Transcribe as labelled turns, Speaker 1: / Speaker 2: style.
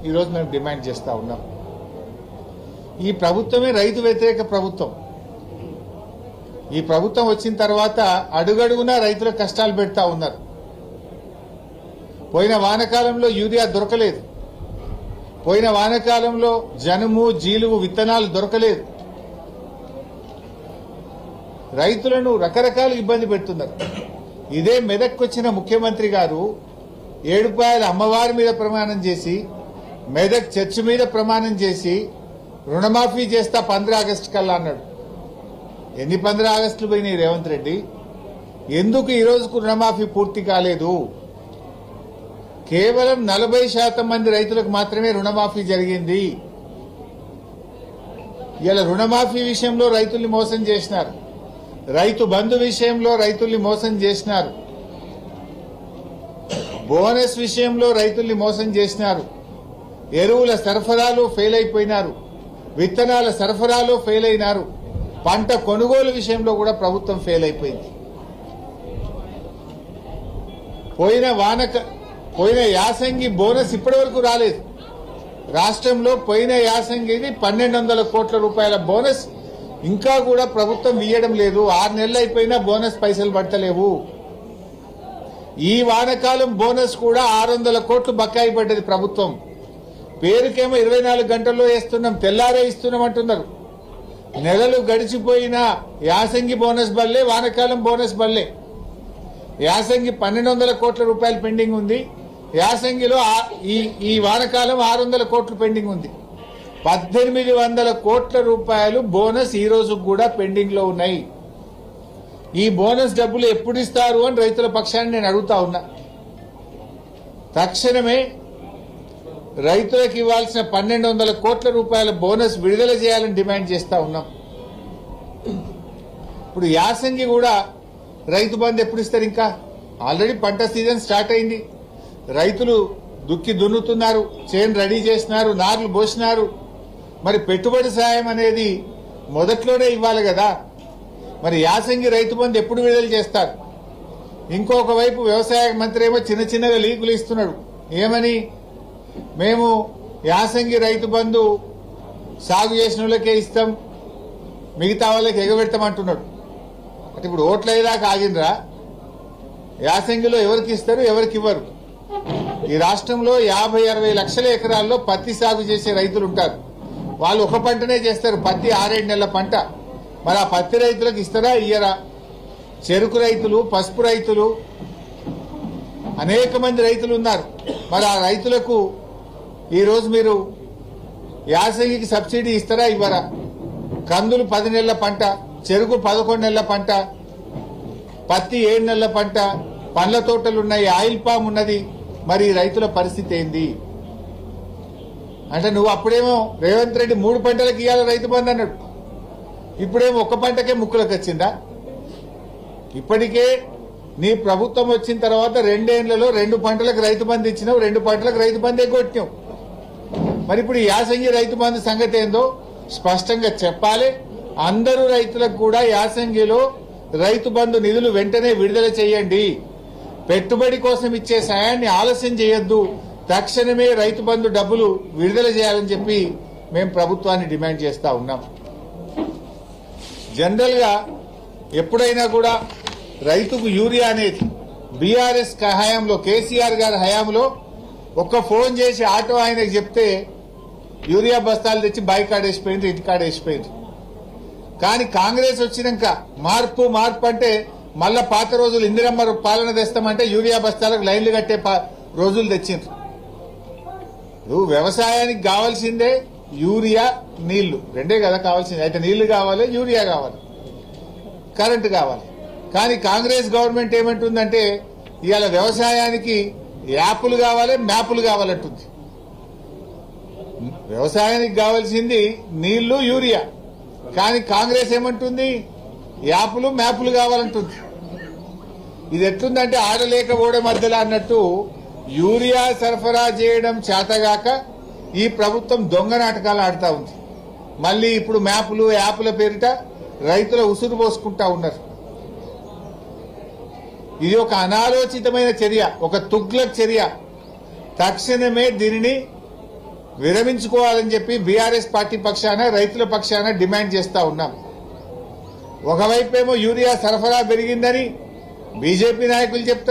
Speaker 1: ఈరోజు మేము డిమాండ్ చేస్తూ ఉన్నాం. ఈ ప్రభుత్వమే రైతు వ్యతిరేక ప్రభుత్వం. ఈ ప్రభుత్వం వచ్చిన తర్వాత అడుగడుగునా రైతుల కష్టాలు పెడతా ఉన్నారు. పోయిన వానకాలంలో యూరియా దొరకలేదు, పోయిన వానకాలంలో జనుము జీలుగు విత్తనాలు దొరకలేదు. రైతులను రకరకాల ఇబ్బంది పెడుతున్నారు. ఇదే మెదక్కొచ్చిన ముఖ్యమంత్రి గారు ఏడుపాయల అమ్మవారి మీద ప్రమాణం చేసి, మెదక్ చర్చి మీద ప్రమాణం చేసి రుణమాఫీ చేస్తా 15 ఆగస్టు కల్లా అన్నాడు. ఎన్ని 15 ఆగస్టులు పోయినాయి రేవంత్ రెడ్డి? ఎందుకు ఈ రోజుకు రుణమాఫీ పూర్తి కాలేదు? కేవలం 40% మంది రైతులకు మాత్రమే రుణమాఫీ జరిగింది. ఇలా రుణమాఫీ విషయంలో రైతుల్ని మోసం చేసినారు, రైతు బంధు విషయంలో రైతుల్ని మోసం చేసినారు, బోనస్ విషయంలో రైతుల్ని మోసం చేసినారు, ఎరువుల సరఫరాలో ఫెయిల్ అయిపోయినారు, విత్తనాల సరఫరాలో ఫెయిల్ అయినారు, పంట కొనుగోలు విషయంలో కూడా ప్రభుత్వం ఫెయిల్ అయిపోయింది. పోయిన యాసంగి బోనస్ ఇప్పటి వరకు రాలేదు. రాష్ట్రంలో పోయిన యాసంగిది 1200 కోట్ల రూపాయల బోనస్ ఇంకా కూడా ప్రభుత్వం ఇయ్యడం లేదు. 6 నెలలు అయిపోయినా బోనస్ పైసలు పడతలేవు. ఈ వానకాలం బోనస్ కూడా 600 కోట్లు బకాయి పడ్డది ప్రభుత్వం. పేరుకేమో 24 గంటల్లో వేస్తున్నాం, తెల్లారే ఇస్తున్నాం అంటున్నారు. నెలలు గడిచిపోయినా యాసంగి బోనస్ బల్లే, వానకాలం బోనస్ బల్లే. యాసంగి 1200 కోట్ల రూపాయలు పెండింగ్ ఉంది, యాసంగిలో ఈ వానకాలం 600 కోట్లు పెండింగ్ ఉంది. 1800 కోట్ల రూపాయలు బోనస్ ఈ రోజు కూడా పెండింగ్ లో ఉన్నాయి. ఈ బోనస్ డబ్బులు ఎప్పుడు ఇస్తారు అని రైతుల పక్షాన్ని నేను అడుగుతా ఉన్నా. తక్షణమే రైతులకు ఇవ్వాల్సిన 1200 కోట్ల రూపాయల బోనస్ విడుదల చేయాలని డిమాండ్ చేస్తా ఉన్నాం. ఇప్పుడు యాసంగి కూడా రైతు బంధు ఎప్పుడు ఇస్తారు? ఇంకా ఆల్రెడీ పంట సీజన్ స్టార్ట్ అయింది. రైతులు దుక్కి దున్నుతున్నారు, చేను రెడీ చేసినారు, నార్లు పోసినారు. మరి పెట్టుబడి సాయం అనేది మొదట్లోనే ఇవ్వాలి కదా. మరి యాసంగి రైతు బంధు ఎప్పుడు విడుదల చేస్తారు? ఇంకొక వైపు వ్యవసాయ మంత్రి ఏమో చిన్న చిన్నగా లీకులు ఇస్తున్నాడు. ఏమని? మేము యాసంగి రైతు బంధు సాగు చేసిన వాళ్ళకే ఇస్తాం, మిగతా వాళ్ళకి ఎగబెడతామంటున్నాడు. అంటే ఇప్పుడు ఓట్లు అయ్యేదాకా ఆగినరా? యాసంగిలో ఎవరికి ఇస్తారు, ఎవరికి ఇవ్వరు? ఈ రాష్ట్రంలో 50-60 లక్షల ఎకరాల్లో పత్తి సాగు చేసే రైతులు ఉంటారు. వాళ్ళు ఒక పంటనే చేస్తారు, పత్తి 6-7 నెలల పంట. మరి ఆ పత్తి రైతులకు ఇస్తారా, ఇయ్యరా? చెరుకు రైతులు, పసుపు రైతులు, అనేక మంది రైతులు ఉన్నారు. మరి ఆ రైతులకు ఈరోజు మీరు యాసంగికి సబ్సిడీ ఇస్తారా, ఇవ్వరా? కందులు 10 నెలల పంట, చెరుకు 11 నెలల పంట, పత్తి 7 నెలల పంట, పండ్ల తోటలున్నాయి, ఆయిల్ పామ్ ఉన్నది. మరి రైతుల పరిస్థితి ఏంది? అంటే నువ్వు అప్పుడేమో రేవంత్ రెడ్డి 3 పంటలకు ఇవ్వాలి రైతు బంధు అన్నాడు, ఇప్పుడేమో ఒక్క పంటకే ముక్కులకు వచ్చిందా? ఇప్పటికే నీ ప్రభుత్వం వచ్చిన తర్వాత 2 ఏళ్లలో 2 పంటలకు రైతు బంధు ఇచ్చినావు, 2 పంటలకు రైతు బంధు ఎగ్గొట్టినావు. మరి ఇప్పుడు యాసంగి రైతు బంధు సంగతి ఏందో స్పష్టంగా చెప్పాలి. అందరూ రైతులకు కూడా యాసంగిలో రైతు బంధు నిధులు వెంటనే విడుదల చేయండి. పెట్టుబడి కోసం ఇచ్చే సాయాన్ని ఆలస్యం చేయొద్దు. తక్షణమే రైతు బంధు డబ్బులు విడుదల చేయాలని చెప్పి మేము ప్రభుత్వాన్ని డిమాండ్ చేస్తా ఉన్నాం. జనరల్ గా ఎప్పుడైనా కూడా రైతుకు యూరియా అనేది బీఆర్ఎస్ హయాంలో, కేసీఆర్ గారి హయాంలో ఒక్క ఫోన్ చేసి ఆటో ఆయనకు చెప్తే యూరియా బస్తాలు తెచ్చి బైకాడ్ వేసిపోయింది, ఇంటికాడ వేసిపోయింది. కానీ కాంగ్రెస్ వచ్చినాక మార్పు అంటే మళ్ళా పాత రోజులు ఇందిరమ్మ పాలన తెస్తామంటే యూరియా బస్తాలకు లైన్లు కట్టే రోజులు తెచ్చిండ్రు. నువ్వు వ్యవసాయానికి కావాల్సిందే యూరియా, నీళ్లు, రెండే కదా కావాల్సింది. అయితే నీళ్లు కావాలి, యూరియా కావాలి, కరెంటు కావాలి. కానీ కాంగ్రెస్ గవర్నమెంట్ ఏమంటుందంటే ఇవాళ వ్యవసాయానికి యాప్లు కావాలి, మ్యాపులు కావాలంటుంది. వ్యవసాయానికి కావాల్సింది నీళ్లు, యూరియా. కానీ కాంగ్రెస్ ఏమంటుంది? యాప్లు, మ్యాపులు కావాలంటుంది. ఇది ఎట్లుందంటే ఆడలేక ఓడే మధ్యలో అన్నట్టు యూరియా సరఫరా చేయడం చేతగాక ఈ ప్రభుత్వం దొంగ నాటకాలు ఆడుతా ఉంది. మళ్ళీ ఇప్పుడు మ్యాపులు, యాప్ల పేరిట రైతుల ఉసురు పోసుకుంటా ఉన్నారు. ఇది ఒక అనాలోచితమైన చర్య, ఒక తుగ్లక్ చర్య. తక్షణమే దీనిని విరమించుకోవాలని చెప్పి బీఆర్ఎస్ పార్టీ పక్షాన రైతుల పక్షాన డిమాండ్ చేస్తా ఉన్నాం. ఒకవైపేమో యూరియా సరఫరా పెరిగిందని బీజేపీ నాయకులు చెప్తారు.